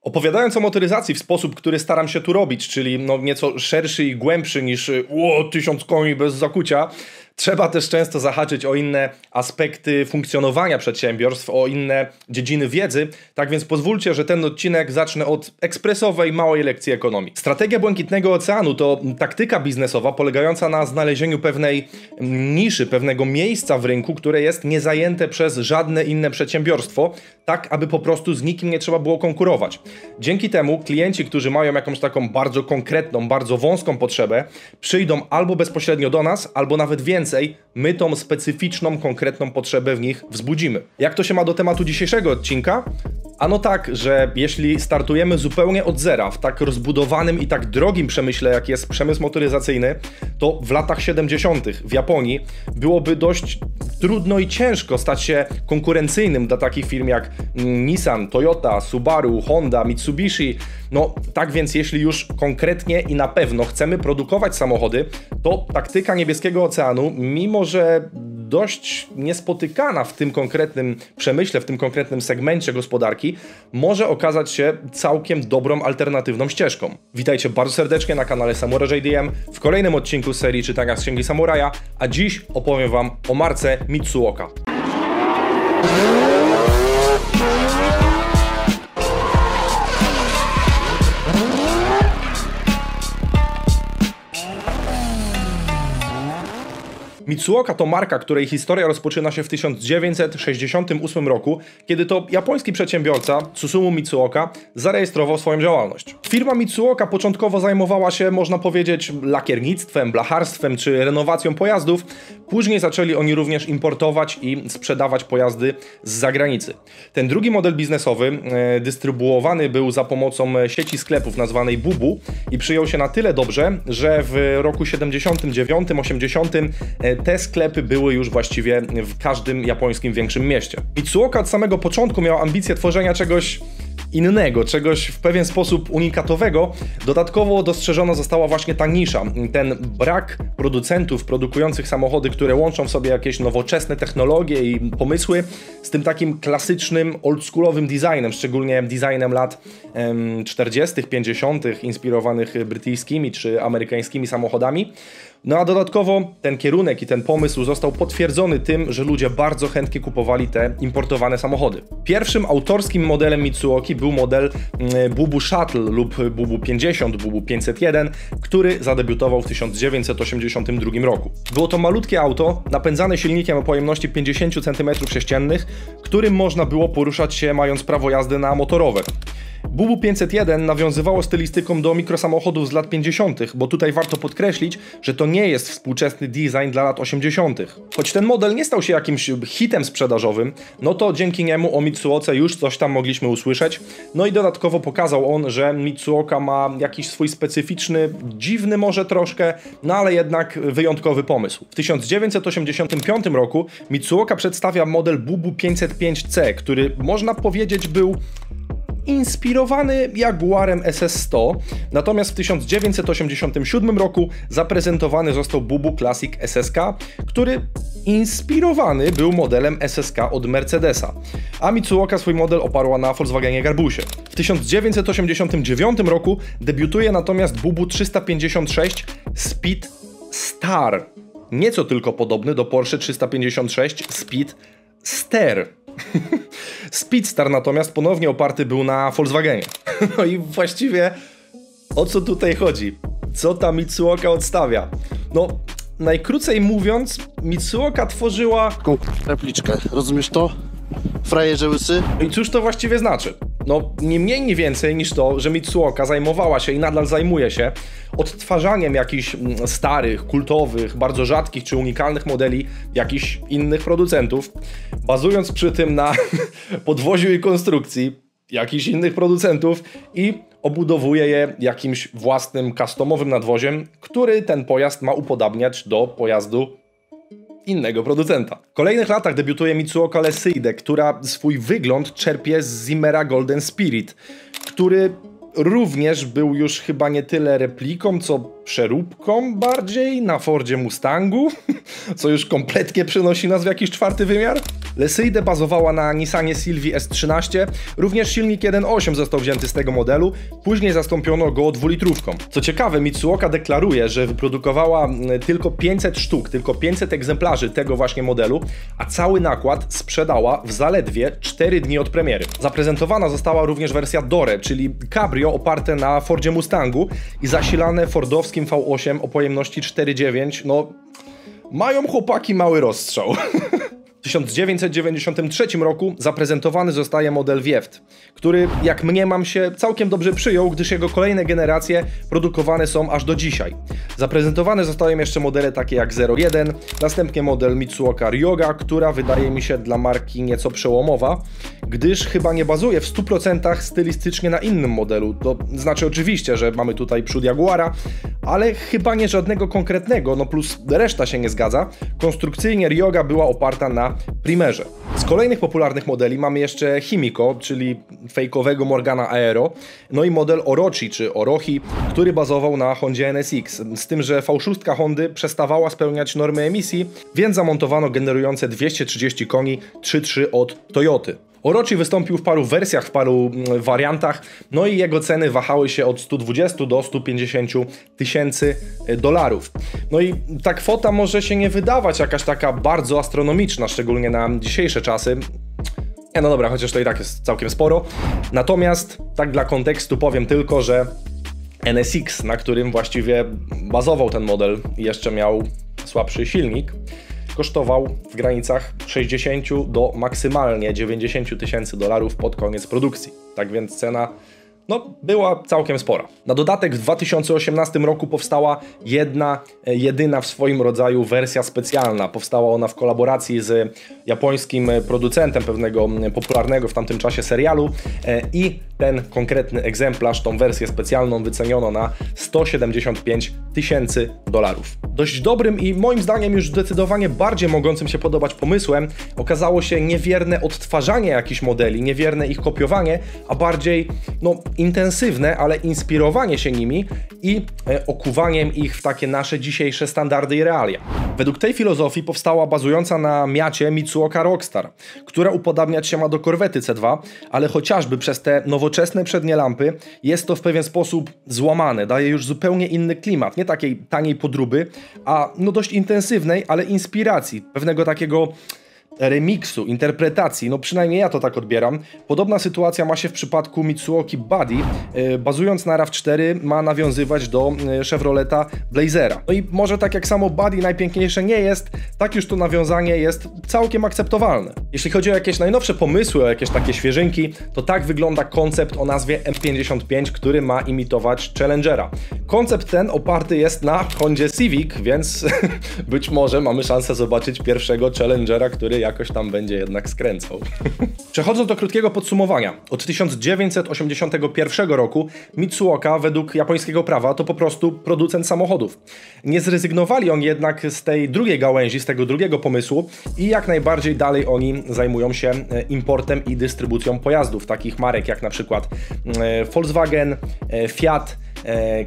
Opowiadając o motoryzacji w sposób, który staram się tu robić, czyli no nieco szerszy i głębszy niż 1000 koni bez zakucia, trzeba też często zahaczyć o inne aspekty funkcjonowania przedsiębiorstw, o inne dziedziny wiedzy. Tak więc pozwólcie, że ten odcinek zacznę od ekspresowej, małej lekcji ekonomii. Strategia Błękitnego Oceanu to taktyka biznesowa polegająca na znalezieniu pewnej niszy, pewnego miejsca w rynku, które jest niezajęte przez żadne inne przedsiębiorstwo, tak aby po prostu z nikim nie trzeba było konkurować. Dzięki temu klienci, którzy mają jakąś taką bardzo konkretną, bardzo wąską potrzebę, przyjdą albo bezpośrednio do nas, albo nawet więcej, my tą specyficzną, konkretną potrzebę w nich wzbudzimy. Jak to się ma do tematu dzisiejszego odcinka? Ano tak, że jeśli startujemy zupełnie od zera w tak rozbudowanym i tak drogim przemyśle, jak jest przemysł motoryzacyjny, to w latach 70. w Japonii byłoby dość trudno i ciężko stać się konkurencyjnym dla takich firm jak Nissan, Toyota, Subaru, Honda, Mitsubishi. No tak więc jeśli już konkretnie i na pewno chcemy produkować samochody, to taktyka Niebieskiego Oceanu, mimo że dość niespotykana w tym konkretnym przemyśle, w tym konkretnym segmencie gospodarki, może okazać się całkiem dobrą, alternatywną ścieżką. Witajcie bardzo serdecznie na kanale Samurai JDM w kolejnym odcinku z serii Czytania z Księgi Samuraja, a dziś opowiem Wam o marce Mitsuoka. Mitsuoka to marka, której historia rozpoczyna się w 1968 roku, kiedy to japoński przedsiębiorca Susumu Mitsuoka zarejestrował swoją działalność. Firma Mitsuoka początkowo zajmowała się, można powiedzieć, lakiernictwem, blacharstwem czy renowacją pojazdów. Później zaczęli oni również importować i sprzedawać pojazdy z zagranicy. Ten drugi model biznesowy dystrybuowany był za pomocą sieci sklepów nazwanej Bubu i przyjął się na tyle dobrze, że w roku 79-80 te sklepy były już właściwie w każdym japońskim większym mieście. Mitsuoka od samego początku miał ambicję tworzenia czegoś innego, czegoś w pewien sposób unikatowego. Dodatkowo dostrzeżona została właśnie ta nisza, ten brak producentów produkujących samochody, które łączą w sobie jakieś nowoczesne technologie i pomysły z tym takim klasycznym, oldschoolowym designem, szczególnie designem lat 40., 50., inspirowanych brytyjskimi czy amerykańskimi samochodami. No a dodatkowo ten kierunek i ten pomysł został potwierdzony tym, że ludzie bardzo chętnie kupowali te importowane samochody. Pierwszym autorskim modelem Mitsuoki był model Bubu Shuttle lub Bubu 50, Bubu 501, który zadebiutował w 1982 roku. Było to malutkie auto napędzane silnikiem o pojemności 50 cm3, którym można było poruszać się mając prawo jazdy na motorowe. Bubu 501 nawiązywało stylistyką do mikrosamochodów z lat 50., bo tutaj warto podkreślić, że to nie jest współczesny design dla lat 80. Choć ten model nie stał się jakimś hitem sprzedażowym, no to dzięki niemu o Mitsuoce już coś tam mogliśmy usłyszeć. No i dodatkowo pokazał on, że Mitsuoka ma jakiś swój specyficzny, dziwny może troszkę, no ale jednak wyjątkowy pomysł. W 1985 roku Mitsuoka przedstawia model Bubu 505C, który można powiedzieć był inspirowany Jaguarem SS100, natomiast w 1987 roku zaprezentowany został Bubu Classic SSK, który inspirowany był modelem SSK od Mercedesa, a Mitsuoka swój model oparła na Volkswagenie Garbusie. W 1989 roku debiutuje natomiast Bubu 356 Speed Star, nieco tylko podobny do Porsche 356 Speed Ster. Speedstar natomiast ponownie oparty był na Volkswagenie. No i właściwie o co tutaj chodzi? Co ta Mitsuoka odstawia? No, najkrócej mówiąc, Mitsuoka tworzyła taką repliczkę, rozumiesz to? Frajerze łysy? I cóż to właściwie znaczy? No, nie mniej, nie więcej niż to, że Mitsuoka zajmowała się i nadal zajmuje się odtwarzaniem jakichś starych, kultowych, bardzo rzadkich czy unikalnych modeli jakichś innych producentów, bazując przy tym na podwoziu i konstrukcji jakichś innych producentów i obudowuje je jakimś własnym, customowym nadwoziem, który ten pojazd ma upodabniać do pojazdu innego producenta. W kolejnych latach debiutuje Mitsuoka Leseide, która swój wygląd czerpie z Zimmera Golden Spirit, który również był już chyba nie tyle repliką, co przeróbką bardziej na Fordzie Mustangu, co już kompletnie przenosi nas w jakiś czwarty wymiar. Lesyjde bazowała na Nissanie Sylvii S13, również silnik 1.8 został wzięty z tego modelu, później zastąpiono go 2-litrówką. Co ciekawe, Mitsuoka deklaruje, że wyprodukowała tylko 500 sztuk, tylko 500 egzemplarzy tego właśnie modelu, a cały nakład sprzedała w zaledwie 4 dni od premiery. Zaprezentowana została również wersja Dore, czyli cabrio oparte na Fordzie Mustangu i zasilane fordowskim V8 o pojemności 4.9. No, mają chłopaki mały rozstrzał. W 1993 roku zaprezentowany zostaje model Wieft, który, jak mniemam, się całkiem dobrze przyjął, gdyż jego kolejne generacje produkowane są aż do dzisiaj. Zaprezentowane zostają jeszcze modele takie jak 01, następnie model Mitsuoka Ryoga, która wydaje mi się dla marki nieco przełomowa, gdyż chyba nie bazuje w 100% stylistycznie na innym modelu. To znaczy oczywiście, że mamy tutaj przód Jaguara, ale chyba nie żadnego konkretnego, no plus reszta się nie zgadza. Konstrukcyjnie Ryoga była oparta na Primerze. Z kolejnych popularnych modeli mamy jeszcze Himiko, czyli fejkowego Morgana Aero, no i model Orochi czy Orochi, który bazował na Hondzie NSX, z tym, że V6 Hondy przestawała spełniać normy emisji, więc zamontowano generujące 230 koni 3.3 od Toyoty. Orochi wystąpił w paru wersjach, w paru wariantach, no i jego ceny wahały się od 120 do 150 tysięcy dolarów. No i ta kwota może się nie wydawać jakaś taka bardzo astronomiczna, szczególnie na dzisiejsze czasy. No dobra, chociaż to i tak jest całkiem sporo. Natomiast, tak dla kontekstu powiem tylko, że NSX, na którym właściwie bazował ten model i jeszcze miał słabszy silnik, kosztował w granicach 60 do maksymalnie 90 tysięcy dolarów pod koniec produkcji. Tak więc cena była całkiem spora. Na dodatek w 2018 roku powstała jedyna w swoim rodzaju wersja specjalna. Powstała ona w kolaboracji z japońskim producentem pewnego popularnego w tamtym czasie serialu i ten konkretny egzemplarz, tą wersję specjalną wyceniono na 175 tysięcy dolarów. Dość dobrym i moim zdaniem już zdecydowanie bardziej mogącym się podobać pomysłem okazało się niewierne odtwarzanie jakichś modeli, niewierne ich kopiowanie, a bardziej intensywne, ale inspirowanie się nimi i okuwaniem ich w takie nasze dzisiejsze standardy i realia. Według tej filozofii powstała bazująca na Miacie Mitsuoka Rockstar, która upodabniać się ma do Corvette C2, ale chociażby przez te nowoczesne przednie lampy jest to w pewien sposób złamane, daje już zupełnie inny klimat, nie takiej taniej podróby, a dość intensywnej, ale inspiracji, pewnego takiego remiksu, interpretacji, przynajmniej ja to tak odbieram. Podobna sytuacja ma się w przypadku Mitsuoki Buddy, bazując na RAV4 ma nawiązywać do Chevroleta Blazera. No i może tak jak samo Buddy najpiękniejsze nie jest, tak już to nawiązanie jest całkiem akceptowalne. Jeśli chodzi o jakieś najnowsze pomysły, o jakieś takie świeżynki, to tak wygląda koncept o nazwie M55, który ma imitować Challengera. Koncept ten oparty jest na Hondzie Civic, więc być może mamy szansę zobaczyć pierwszego Challengera, który jakoś tam będzie jednak skręcał. Przechodząc do krótkiego podsumowania. Od 1981 roku Mitsuoka według japońskiego prawa to po prostu producent samochodów. Nie zrezygnowali oni jednak z tej drugiej gałęzi, z tego drugiego pomysłu i jak najbardziej dalej oni zajmują się importem i dystrybucją pojazdów, takich marek jak na przykład Volkswagen, Fiat,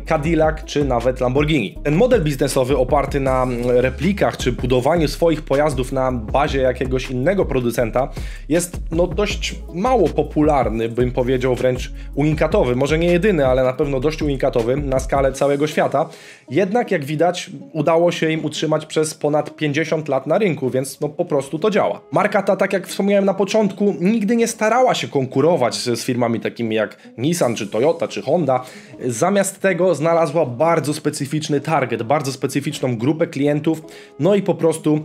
Cadillac czy nawet Lamborghini. Ten model biznesowy oparty na replikach czy budowaniu swoich pojazdów na bazie jakiegoś innego producenta jest dość mało popularny, bym powiedział wręcz unikatowy, może nie jedyny, ale na pewno dość unikatowy na skalę całego świata. Jednak jak widać udało się im utrzymać przez ponad 50 lat na rynku, więc po prostu to działa. Marka ta, tak jak wspomniałem na początku, nigdy nie starała się konkurować z firmami takimi jak Nissan, czy Toyota, czy Honda. Zamiast tego znalazła bardzo specyficzny target, bardzo specyficzną grupę klientów, i po prostu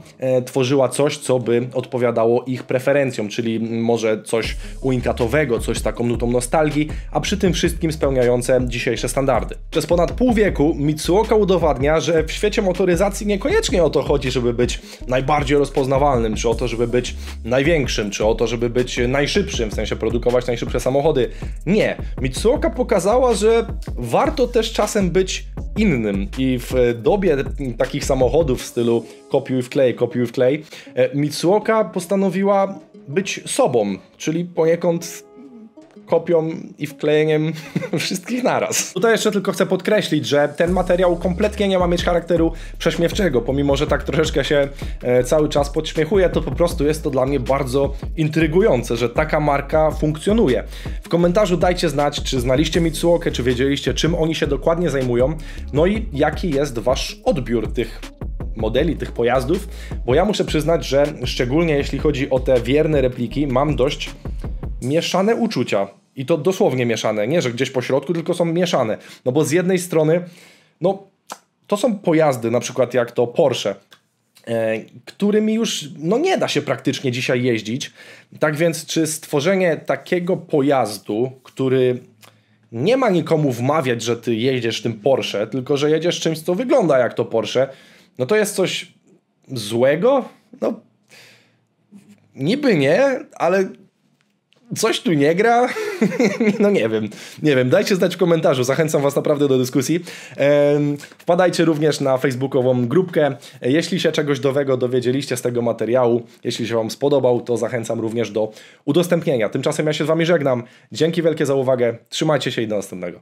tworzyła coś, co by odpowiadało ich preferencjom, czyli może coś unikatowego, coś z taką nutą nostalgii, a przy tym wszystkim spełniające dzisiejsze standardy. Przez ponad pół wieku Mitsuoka udowadnia, że w świecie motoryzacji niekoniecznie o to chodzi, żeby być najbardziej rozpoznawalnym, czy o to, żeby być największym, czy o to, żeby być najszybszym, w sensie produkować najszybsze samochody. Nie. Mitsuoka pokazała, że warto też czasem być innym i w dobie takich samochodów w stylu kopiuj wklej, Mitsuoka postanowiła być sobą, czyli poniekąd kopią i wklejeniem wszystkich naraz. Tutaj jeszcze tylko chcę podkreślić, że ten materiał kompletnie nie ma mieć charakteru prześmiewczego, pomimo że tak troszeczkę się cały czas podśmiechuje, to po prostu jest to dla mnie bardzo intrygujące, że taka marka funkcjonuje. W komentarzu dajcie znać, czy znaliście Mitsuokę, czy wiedzieliście, czym oni się dokładnie zajmują, no i jaki jest wasz odbiór tych modeli, tych pojazdów, bo ja muszę przyznać, że szczególnie jeśli chodzi o te wierne repliki, mam dość mieszane uczucia. I to dosłownie mieszane, nie że gdzieś po środku, tylko są mieszane. No bo z jednej strony, no to są pojazdy, na przykład jak to Porsche, którymi już no nie da się praktycznie dzisiaj jeździć. Tak więc czy stworzenie takiego pojazdu, który nie ma nikomu wmawiać, że ty jedziesz tym Porsche, tylko że jedziesz czymś, co wygląda jak to Porsche, no to jest coś złego? No niby nie, ale coś tu nie gra? No nie wiem. Dajcie znać w komentarzu, zachęcam was naprawdę do dyskusji. Wpadajcie również na facebookową grupkę. Jeśli się czegoś nowego dowiedzieliście z tego materiału, jeśli się wam spodobał, to zachęcam również do udostępnienia. Tymczasem ja się z wami żegnam. Dzięki wielkie za uwagę, trzymajcie się i do następnego.